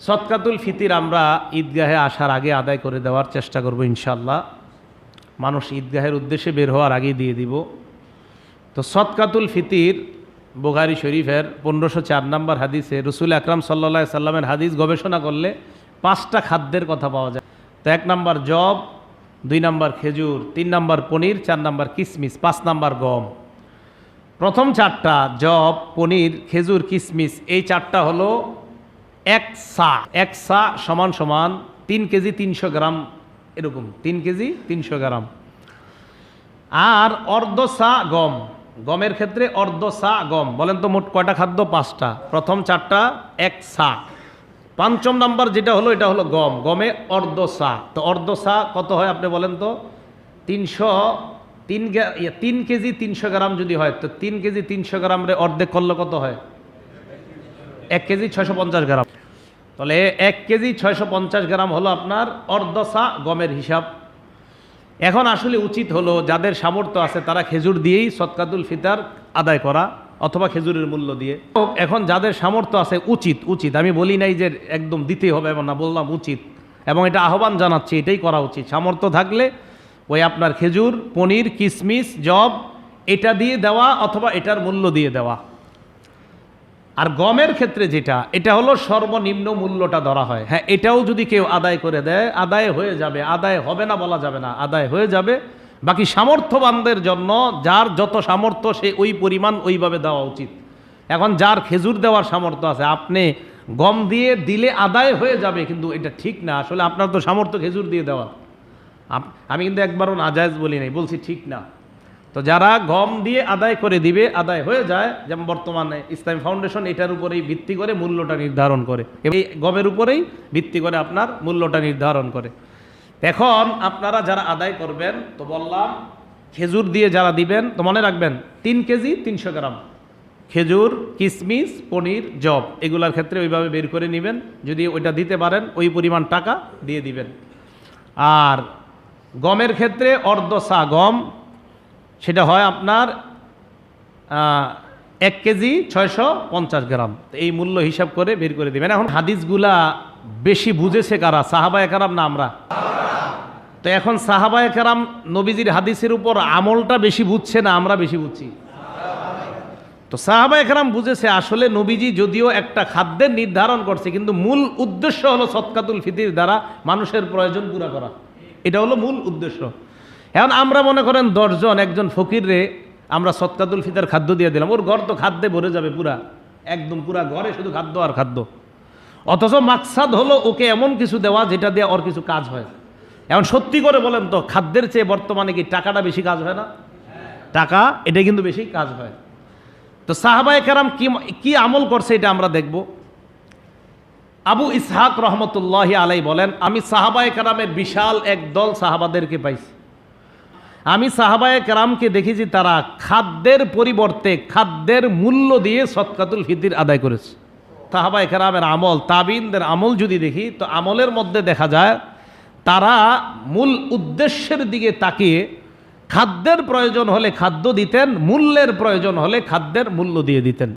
সদকাতুল ফিতির আমরা ঈদগাহে আসার আগে আদায় করে দেওয়ার চেষ্টা করব ইনশাল্লাহ। মানুষ ঈদগাহের উদ্দেশ্যে বের হওয়ার আগেই দিয়ে দিব। তো সদকাতুল ফিতির বুখারী শরীফের 1504 নম্বর হাদিসে রসুল আকরাম সাল্লাল্লাহু আলাইহি সাল্লামের হাদিস গবেষণা করলে 5টা খাদ্যের কথা পাওয়া যায়। তো 1 নম্বর জব, 2 নম্বর খেজুর, 3 নম্বর পনির, 4 নম্বর কিশমিশ, 5 নম্বর গম। প্রথম 4টা জব, পনির, খেজুর, কিশমিশ, এই 4টা হলো 1 সা। 1 সা সমান সমান 3 কেজি 300 গ্রাম, এরকম 3 কেজি 300 গ্রাম। আর অর্ধ সা গম, গমের ক্ষেত্রে অর্ধ সা গম। বলেন তো মোট কয়টা খাদ্য? 5টা। প্রথম 4টা 1 সা। 5ম নাম্বার যেটা হলো এটা হলো গম, গমে অর্ধ সা। তো অর্ধ সা কত হয় আপনি বলেন তো? 3 কেজি 300 গ্রাম যদি হয়, তো 3 কেজি 300 গ্রামে অর্ধেক করলে কত হয়? 1 কেজি 650 গ্রাম। তাহলে 1 কেজি 650 গ্রাম হলো আপনার অর্ধ সা গমের হিসাব। এখন আসলে উচিত হলো যাদের সামর্থ্য আছে তারা খেজুর দিয়েই সদকাতুল ফিতর আদায় করা, অথবা খেজুরের মূল্য দিয়ে। এখন যাদের সামর্থ্য আছে উচিত, আমি বলি নাই যে একদম দিতেই হবে এমন না, বললাম উচিত, এবং এটা আহ্বান জানাচ্ছি, এটাই করা উচিত। সামর্থ্য থাকলে ওই আপনার খেজুর, পনির, কিশমিশ, জব এটা দিয়ে দেওয়া, অথবা এটার মূল্য দিয়ে দেওয়া। আর গমের ক্ষেত্রে যেটা, এটা হলো সর্বনিম্ন মূল্যটা ধরা হয়। হ্যাঁ, এটাও যদি কেউ আদায় করে দেয়, আদায় হয়ে যাবে, আদায় হবে না বলা যাবে না, আদায় হয়ে যাবে। বাকি সামর্থ্যবানদের জন্য যার যত সামর্থ্য সে ওই পরিমাণ ওইভাবে দেওয়া উচিত। এখন যার খেজুর দেওয়ার সামর্থ্য আছে, আপনি গম দিয়ে দিলে আদায় হয়ে যাবে, কিন্তু এটা ঠিক না। আসলে আপনার তো সামর্থ্য খেজুর দিয়ে দেওয়া। আমি কিন্তু একবারও নাজায়েজ বলি নাই, বলছি ঠিক না। তো যারা গম দিয়ে আদায় করে দিবে, আদায় হয়ে যায়। যেমন বর্তমানে ইসলামী ফাউন্ডেশন এটার উপরেই ভিত্তি করে মূল্যটা নির্ধারণ করে, এই গমের উপরেই ভিত্তি করে আপনার মূল্যটা নির্ধারণ করে। এখন আপনারা যারা আদায় করবেন, তো বললাম খেজুর দিয়ে যারা দিবেন, তো মনে রাখবেন 3 কেজি 300 গ্রাম খেজুর, কিশমিশ, পনির, জব এগুলার ক্ষেত্রে ওইভাবে বের করে নেবেন। যদি ওইটা দিতে পারেন ওই পরিমাণ টাকা দিয়ে দিবেন। আর গমের ক্ষেত্রে অর্ধ সা গম, সেটা হয় আপনার 1 কেজি 650 গ্রাম। এই মূল্য হিসাব করে বের করে দেবেন। এখন হাদিসগুলা বেশি বুঝেছে কারা? সাহাবায়ে কেরাম না আমরা? তো এখন সাহাবায়ে কেরাম নবীজির হাদিসের উপর আমলটা বেশি বুঝছে না আমরা বেশি বুঝছি? তো সাহাবায়ে কেরাম বুঝেছে আসলে নবীজি যদিও একটা খাদ্যের নির্ধারণ করছে, কিন্তু মূল উদ্দেশ্য হলো সদকাতুল ফিতির দ্বারা মানুষের প্রয়োজন পুরা করা। এটা হলো মূল উদ্দেশ্য। এখন আমরা মনে করেন 10 জন একজন ফকিরে আমরা সদকাতুল ফিতর খাদ্য দিয়ে দিলাম, ওর ঘর তো খাদ্যে ভরে যাবে পুরা, একদম পুরা ঘরে শুধু খাদ্য আর খাদ্য। অথচ মাকসাদ হলো ওকে এমন কিছু দেওয়া যেটা দিয়ে ওর কিছু কাজ হয়। এখন সত্যি করে বলেন তো, খাদ্যের চেয়ে বর্তমানে কি টাকাটা বেশি কাজ হয় না? টাকা এটা কিন্তু বেশি কাজ হয়। তো সাহাবায়ে কেরাম কি আমল করছে এটা আমরা দেখব। আবু ইসহাক রহমতুল্লাহি আলাইহি বলেন, আমি সাহাবায়ে কেরামের বিশাল এক দল সাহাবাদেরকে পাইছি। আমি সাহাবায়ে কেরামকে দেখেছি তারা খাদ্যের পরিবর্তে খাদ্যের মূল্য দিয়ে সদকাতুল ফিতির আদায় করেছে। সাহাবায়ে কেরামের আমল, তাবিনদের আমল যদি দেখি, তো আমলের মধ্যে দেখা যায় তারা মূল উদ্দেশ্যের দিকে তাকিয়ে খাদ্যের প্রয়োজন হলে খাদ্য দিতেন, মূল্যের প্রয়োজন হলে খাদ্যের মূল্য দিয়ে দিতেন।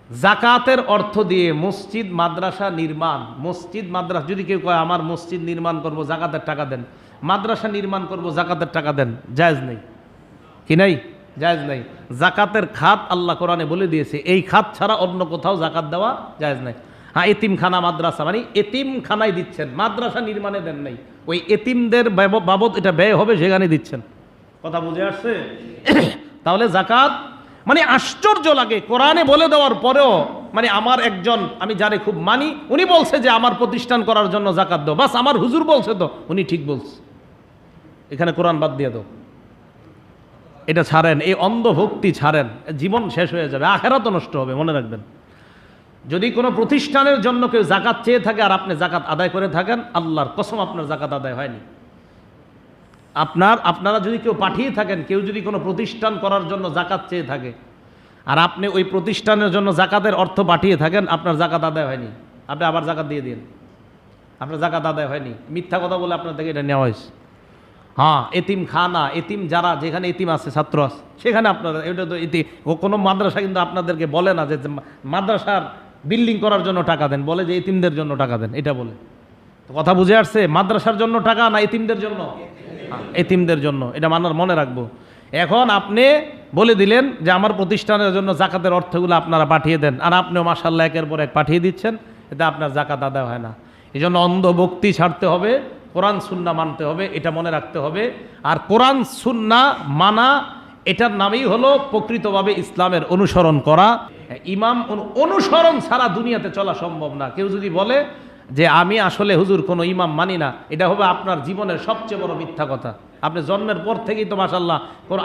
জাকাতের অর্থ দিয়ে মসজিদ মাদ্রাসা নির্মাণ, মসজিদ মাদ্রাসা যদি কেউ কয় আমার মসজিদ নির্মাণ করব জাকাতের টাকা দেন, মাদ্রাসা নির্মাণ করব জাকাতের টাকা দেন, জায়েজ নেই। কি নাই? জায়েজ নেই। জাকাতের খাত আল্লাহ কোরআনে বলে দিয়েছে, এই খাত ছাড়া অন্য কোথাও জাকাত দেওয়া জায়েজ নাই। হ্যাঁ, এতিমখানা মাদ্রাসা মানে এতিমখানায় দিচ্ছেন, মাদ্রাসা নির্মাণে দেন নাই। ওই এতিমদের বাবদ এটা ব্যয় হবে সেখানে দিচ্ছেন। কথা বুঝে আসছে? তাহলে জাকাত মানে আশ্চর্য লাগে, কোরআনে বলে দেওয়ার পরেও মানে আমার একজন, আমি যারে খুব মানি, উনি বলছে যে আমার প্রতিষ্ঠান করার জন্য জাকাত দাও, বাস আমার হুজুর বলছে তো উনি ঠিক বলছে, এখানে কোরআন বাদ দিয়ে দাও। এটা ছাড়েন, এই অন্ধভক্তি ছাড়েন, জীবন শেষ হয়ে যাবে, আখিরাতও নষ্ট হবে। মনে রাখবেন, যদি কোনো প্রতিষ্ঠানের জন্য কেউ জাকাত চেয়ে থাকে আর আপনি জাকাত আদায় করে থাকেন, আল্লাহর কসম আপনার জাকাত আদায় হয়নি। আপনারা যদি কেউ পাঠিয়ে থাকেন, কেউ যদি কোনো প্রতিষ্ঠান করার জন্য জাকাত চেয়ে থাকে আর আপনি ওই প্রতিষ্ঠানের জন্য জাকাতের অর্থ পাঠিয়ে থাকেন, আপনার জাকাত আদায় হয়নি। আপনি আবার জাকাত দিয়ে দিন, আপনার জাকাত আদায় হয়নি। মিথ্যা কথা বলে আপনার থেকে এটা নেওয়া হয়েছে। হ্যাঁ, এতিম খানা, এতিম যারা যেখানে এতিম আছে, ছাত্র আছে, সেখানে আপনারা, এটা তো কোনো মাদ্রাসা কিন্তু আপনাদেরকে বলে না যে মাদ্রাসার বিল্ডিং করার জন্য টাকা দেন, বলে যে এতিমদের জন্য টাকা দেন, এটা বলে। তো কথা বুঝে আসছে? মাদ্রাসার জন্য টাকা না এতিমদের জন্য? এতিমদের জন্য, এটা মানার মনে রাখবো। এখন আপনি বলে দিলেন যে আমার প্রতিষ্ঠানের জন্য জাকাতের অর্থগুলো আপনারা পাঠিয়ে দেন, আর আপনিও মাশাআল্লাহ একের পর এক পাঠিয়ে দিচ্ছেন, এতে আপনার জাকাত আদায় হয় না। এই জন্য অন্ধভক্তি ছাড়তে হবে, কোরআন সুন্নাহ মানতে হবে, এটা মনে রাখতে হবে। আর কোরআন সুন্নাহ মানা, এটার নামই হলো প্রকৃতভাবে ইসলামের অনুসরণ করা। ইমাম অনুসরণ ছাড়া দুনিয়াতে চলা সম্ভব না। কেউ যদি বলে যে আমি আসলে হুজুর কোনো ইমাম মানি না, এটা হবে আপনার জীবনের সবচেয়ে বড় মিথ্যা কথা। আপনি জন্মের পর থেকেই তো মাশাআল্লাহ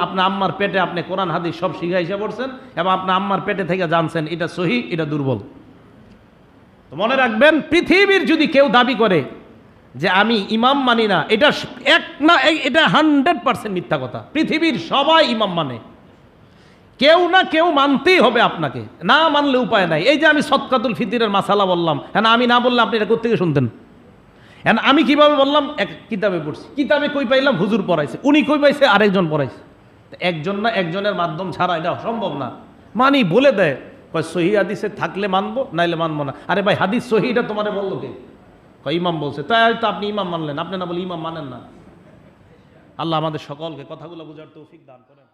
আপনার আম্মার পেটে আপনি কোরআন হাদিস সব শিখাইসা পড়ছেন, এবং আপনার আম্মার পেটে থেকে জানছেন এটা সহি, এটা দুর্বল। তো মনে রাখবেন, পৃথিবীর যদি কেউ দাবি করে যে আমি ইমাম মানি না, এটা এটা 100% মিথ্যা কথা। পৃথিবীর সবাই ইমাম মানে, কেউ না কেউ মানতেই হবে আপনাকে, না মানলে উপায় নাই। এই যে আমি সদকাতুল ফিতরের মাসালা বললাম, হ্যাঁ আমি না বললে আপনি এটা কোত্থেকে শুনতেন? হ্যাঁ আমি কিভাবে বললাম? এক কিতাবে পড়ছি, কিতাবে কই পাইলাম? হুজুর পড়াইছে, উনি কই পাইছে? আরেকজন পড়াইছে। একজন না একজনের মাধ্যম ছাড়া এটা সম্ভব না। মানি বলে দেয়, কয় সহি হাদিসে থাকলে মানবো, নাইলে মানবো না। আরে ভাই হাদিস সহিটা তোমারে বললো কে? কয় ইমাম বলছে। তাই তো আপনি ইমাম মানলেন, আপনি না বলে ইমাম মানেন না। আল্লাহ আমাদের সকলকে কথাগুলো বুঝার তৌফিক দান করেন।